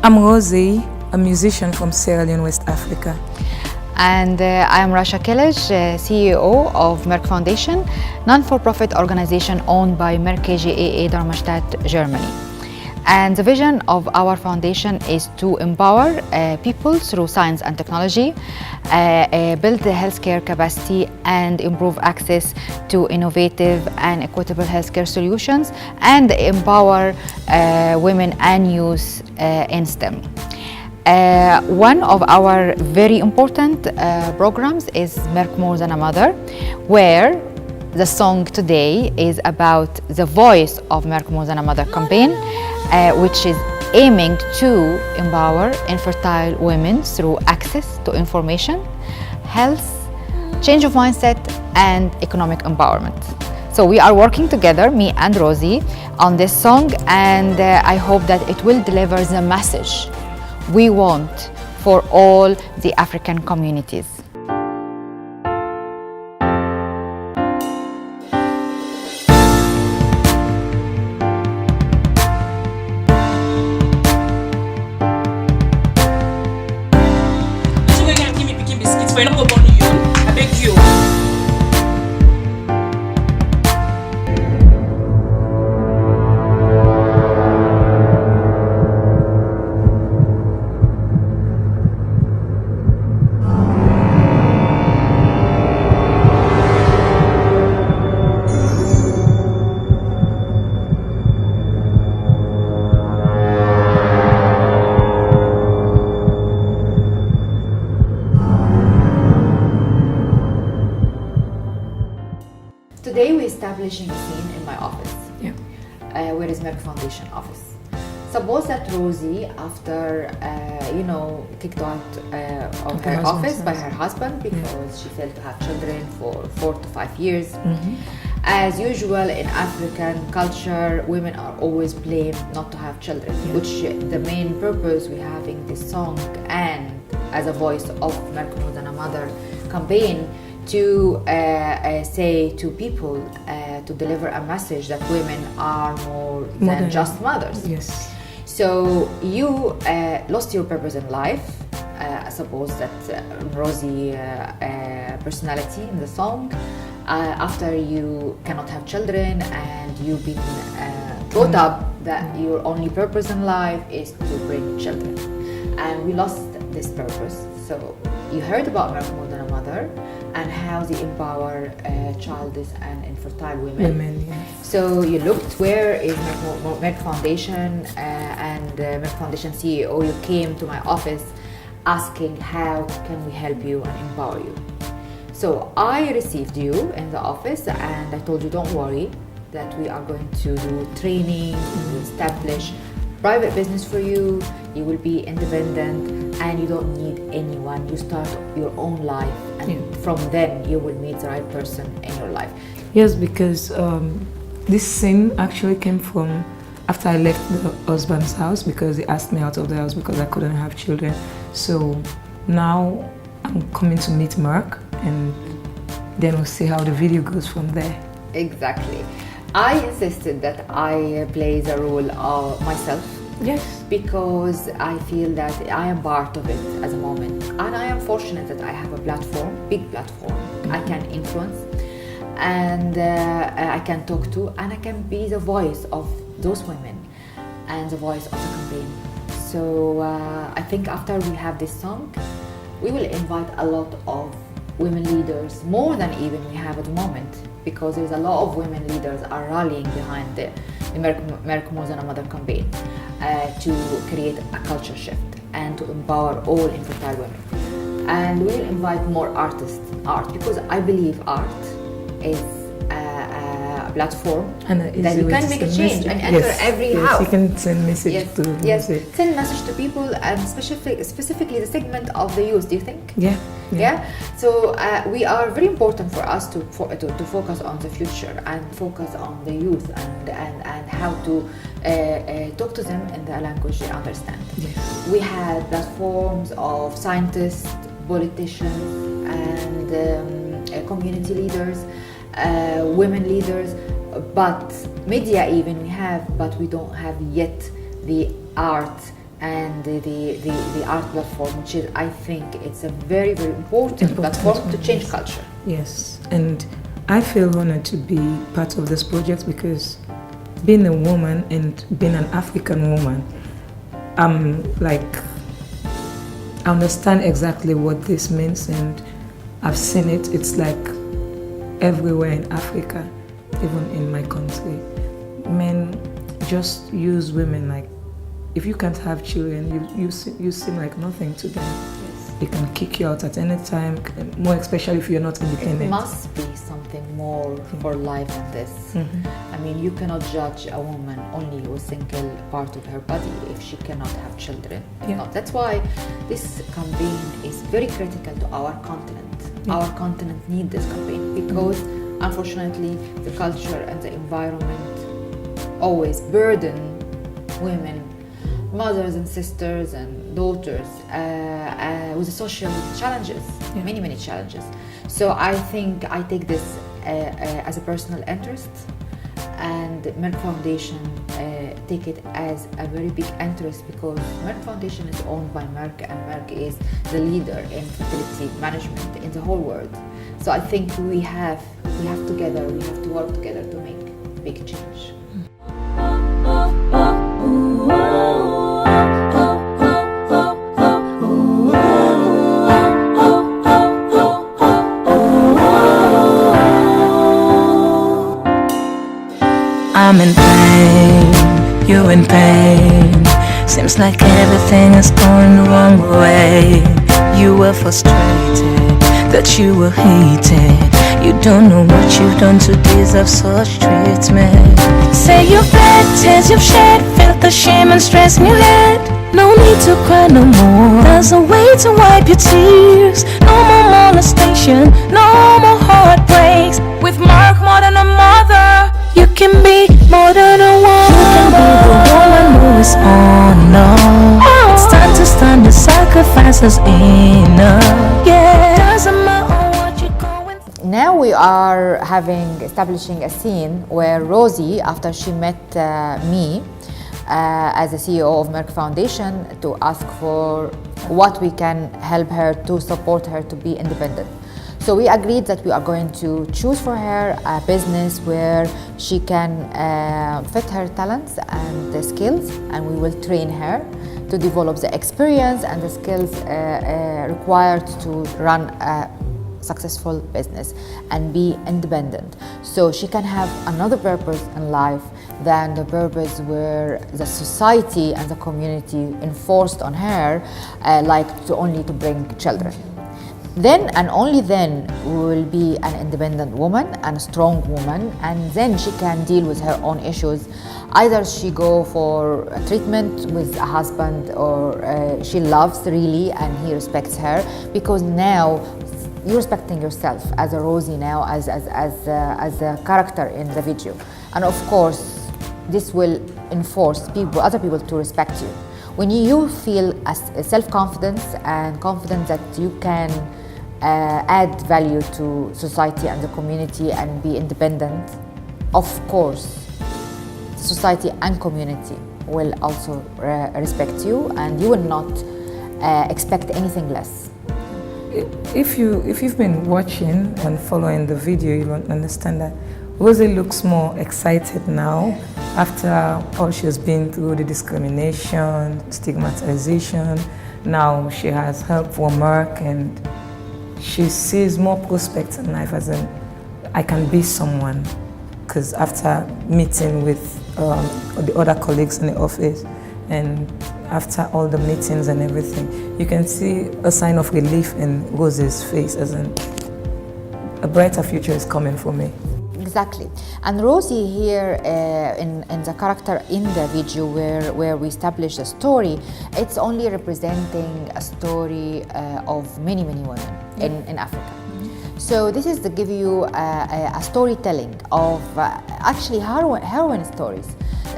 I'm Rosie, a musician from Sierra Leone, West Africa. And I am Rasha Kelej, CEO of Merck Foundation, non-for-profit organization owned by Merck KGaA Darmstadt, Germany. And the vision of our foundation is to empower people through science and technology, build the healthcare capacity and improve access to innovative and equitable healthcare solutions, and empower women and youth in STEM. One of our very important programs is Merck More Than a Mother, where the song today is about the Voice of Merck More Than a Mother campaign, which is aiming to empower infertile women through access to information, health, change of mindset, and economic empowerment. So we are working together, me and Rosie, on this song, and I hope that it will deliver the message we want for all the African communities. For you not go burn you, I beg you. Today we're establishing a scene in my office, where is Merck Foundation office. Suppose that Rosie, after kicked out of her office by her husband because she failed to have children for 4 to 5 years. As usual in African culture, women are always blamed not to have children, which the main purpose we're having this song and as a voice of Merck More Than a Mother campaign to say to people, to deliver a message that women are more than just mothers. Yes. So you lost your purpose in life. I suppose that Rosie personality in the song, after you cannot have children and you've been brought up that your only purpose in life is to bring children. And we lost this purpose. So you heard about Merck More Than a Mother and how they empower childless and infertile women. So you looked where is Merck Foundation and Merck Foundation CEO. You came to my office asking how can we help you and empower you. So I received you in the office and I told you don't worry that we are going to do training, to establish private business for you, you will be independent and you don't need anyone. You start your own life and from then you will meet the right person in your life. Yes, because this scene actually came from after I left the husband's house because he asked me out of the house because I couldn't have children. So now I'm coming to meet Merck and then we'll see how the video goes from there. Exactly. I insisted that I play the role of myself. Yes. Because I feel that I am part of it at the moment. And I am fortunate that I have a platform, big platform, I can influence and I can talk to and I can be the voice of those women and the voice of the campaign. So I think after we have this song, we will invite a lot of women leaders, more than even we have at the moment, because there's a lot of women leaders are rallying behind the Merck More Than a Mother campaign to create a culture shift and to empower all infertile women. And we'll invite more artists, because I believe art is a platform that you can make a change and enter every house. You can send message to music. Send message to people and specifically the segment of the youth, do you think? Yeah. So we are very important for us to focus on the future and focus on the youth and how to talk to them in the language they understand. Yes. We had platforms of scientists, politicians, and community leaders, women leaders, but media even we have, but we don't have yet the art and the art platform, which is, I think, it's a very, very important platform to change culture. Yes, and I feel honored to be part of this project because being a woman and being an African woman, I understand exactly what this means, and I've seen it. It's like everywhere in Africa, even in my country. Men just use women like, if you can't have children, you seem like nothing to them. Yes. They can kick you out at any time, more especially if you're not independent. It must be something more for life than this. I mean, you cannot judge a woman only with a single part of her body if she cannot have children. Yeah. That's why this campaign is very critical to our continent. Our continent needs this campaign because, unfortunately, the culture and the environment always burden women, mothers and sisters and daughters with the social challenges, many challenges. So I think I take this as a personal interest, and Merck Foundation take it as a very big interest because Merck Foundation is owned by Merck, and Merck is the leader in fertility management in the whole world. So I think we have to work together to make big change. I'm in pain, you're in pain. Seems like everything is going the wrong way. You were frustrated, that you were hated. You don't know what you've done to deserve such treatment. Say you've bled, tears you've shed, felt the shame and stress in your head. No need to cry no more, there's a way to wipe your tears. No more molestation, no more heartbreaks. With Merck More Than a Mother, you can be more than a woman. You can be the woman who is on now. It's time to stand, the sacrifice is enough. Yeah, doesn't matter what you're going through. Now we are establishing a scene where Rosie, after she met me as the CEO of Merck Foundation, to ask for what we can help her to support her to be independent. So we agreed that we are going to choose for her a business where she can fit her talents and the skills, and we will train her to develop the experience and the skills required to run a successful business and be independent. So she can have another purpose in life than the purpose where the society and the community enforced on her, only to bring children. Then and only then will be an independent woman and a strong woman, and then she can deal with her own issues. Either she go for a treatment with a husband, or she loves really and he respects her, because now you're respecting yourself as a Rosie now, as a character in the video, and of course this will enforce other people to respect you. When you feel self-confidence and confidence that you can add value to society and the community and be independent, of course, society and community will also respect you, and you will not expect anything less. If you've been watching and following the video, you will understand that Rosie looks more excited now after all she's been through, the discrimination, stigmatization. Now she has help from Merck, and she sees more prospects in life, as in, I can be someone. Because after meeting with the other colleagues in the office, and after all the meetings and everything, you can see a sign of relief in Rosie's face, as in, a brighter future is coming for me. Exactly. And Rosie here in the character in the video where we establish the story, it's only representing a story of many women in Africa. So this is to give you a storytelling of actually heroine stories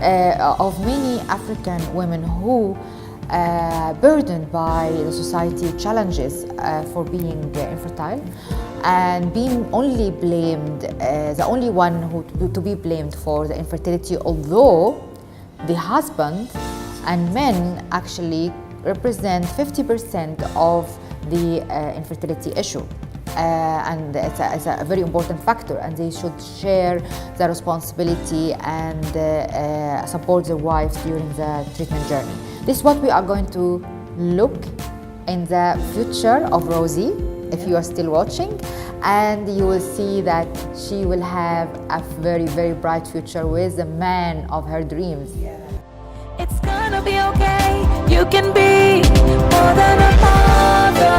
of many African women who burdened by the society challenges for being infertile, and being only blamed, the only one to be blamed for the infertility, although the husband and men actually represent 50% of the infertility issue. And it's a very important factor, and they should share the responsibility and support their wives during the treatment journey. This is what we are going to look in the future of Rosie, if you are still watching, and you will see that she will have a very, very bright future with the man of her dreams. It's gonna be okay, you can be more than a mother.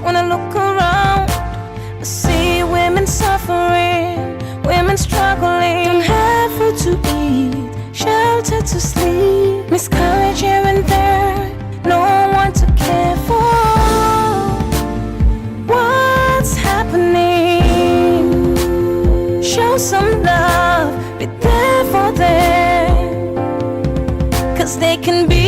When I look around, I see women suffering, women struggling, don't have food to eat, shelter to sleep, miscarriage here and there, no one to care for. What's happening? Show some love, be there for them, 'cause they can be.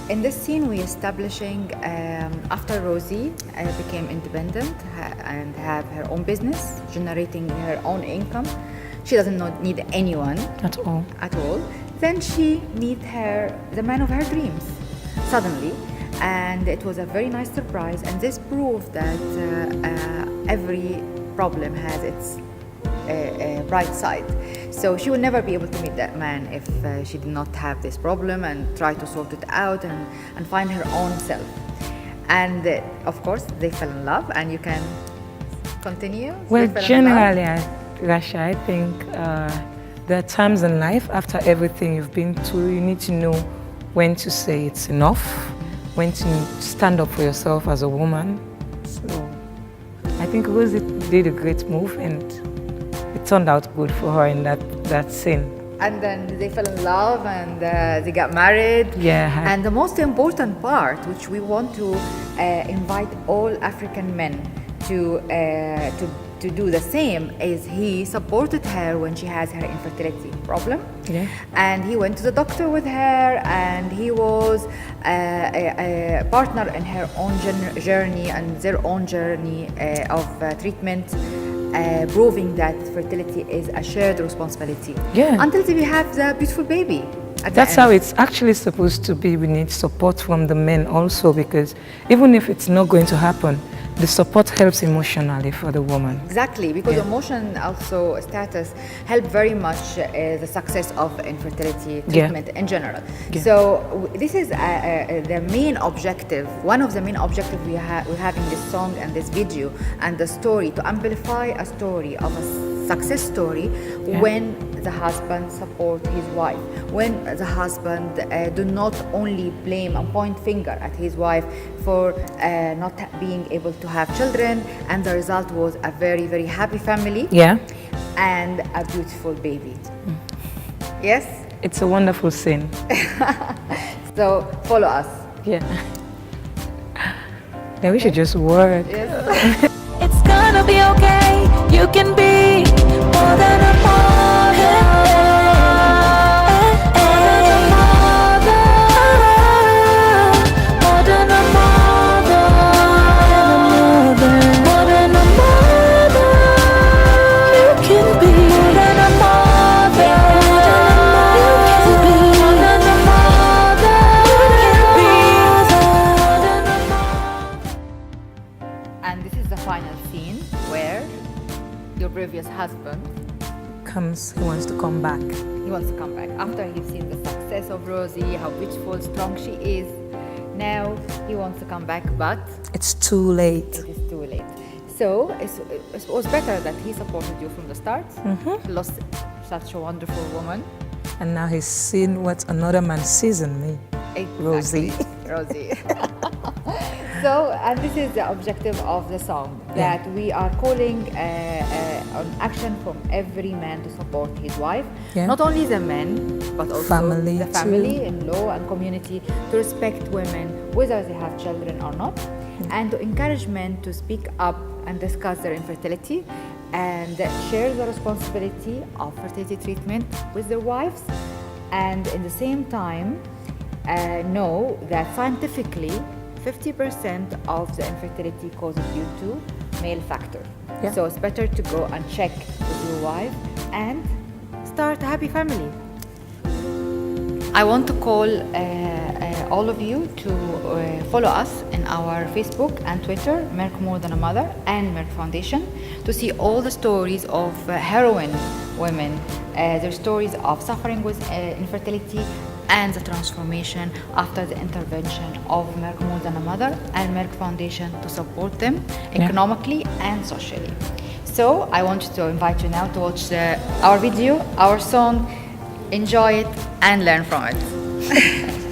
In this scene, we're establishing after Rosie became independent and have her own business, generating her own income. She doesn't need anyone At all. at all. Then she needs the man of her dreams suddenly, and it was a very nice surprise. And this proved that every problem has its bright side. So she will never be able to meet that man if she did not have this problem and try to sort it out and find her own self. And of course, they fell in love, and you can continue. Well, generally, Rasha, I think there are times in life after everything you've been through, you need to know when to say it's enough, when to stand up for yourself as a woman. So I think Rosie did a great move, and it turned out good for her in that scene. And then they fell in love, and they got married. Yeah. And the most important part, which we want to invite all African men to do the same, is he supported her when she has her infertility problem. Yeah. And he went to the doctor with her, and he was a partner in her own journey and their own journey of treatment, proving that fertility is a shared responsibility. Yeah. Until we have the beautiful baby. That's how it's actually supposed to be. We need support from the men also, because even if it's not going to happen, the support helps emotionally for the woman. Exactly, because Yeah. emotion also status help very much the success of infertility treatment in general. Yeah. So this is the main objective, one of the main objectives we have in this song and this video and the story, to amplify a story of a success story when the husband support his wife, when the husband do not only blame and point finger at his wife for not being able to have children, and the result was a very, very happy family. Yeah. And a beautiful baby. Yes? It's a wonderful scene. So follow us. Yeah. Then we should just work. Yes. It's gonna be okay, you can be more than a mother. And this is the final scene where your previous husband, He wants to come back. he wants to come back. After he's seen the success of Rosie, how beautiful, strong she is, now he wants to come back, but It's too late. it is too late. So it was better that he supported you from the start. Lost such a wonderful woman. And now he's seen what another man sees in me. Exactly. Rosie. So, and this is the objective of the song, that we are calling on action from every man to support his wife. Not only the men, but also family the family, in-law, and community, to respect women, whether they have children or not, and to encourage men to speak up and discuss their infertility and share the responsibility of fertility treatment with their wives, and in the same time know that scientifically 50% of the infertility causes due to male factor. So it's better to go and check with your wife and start a happy family. I want to call all of you to follow us in our Facebook and Twitter, Merck More Than a Mother and Merck Foundation, to see all the stories of heroine women, their stories of suffering with infertility and the transformation after the intervention of Merck More Than a Mother and Merck Foundation to support them economically and socially. So I want you to invite you now to watch our video, our song, enjoy it and learn from it.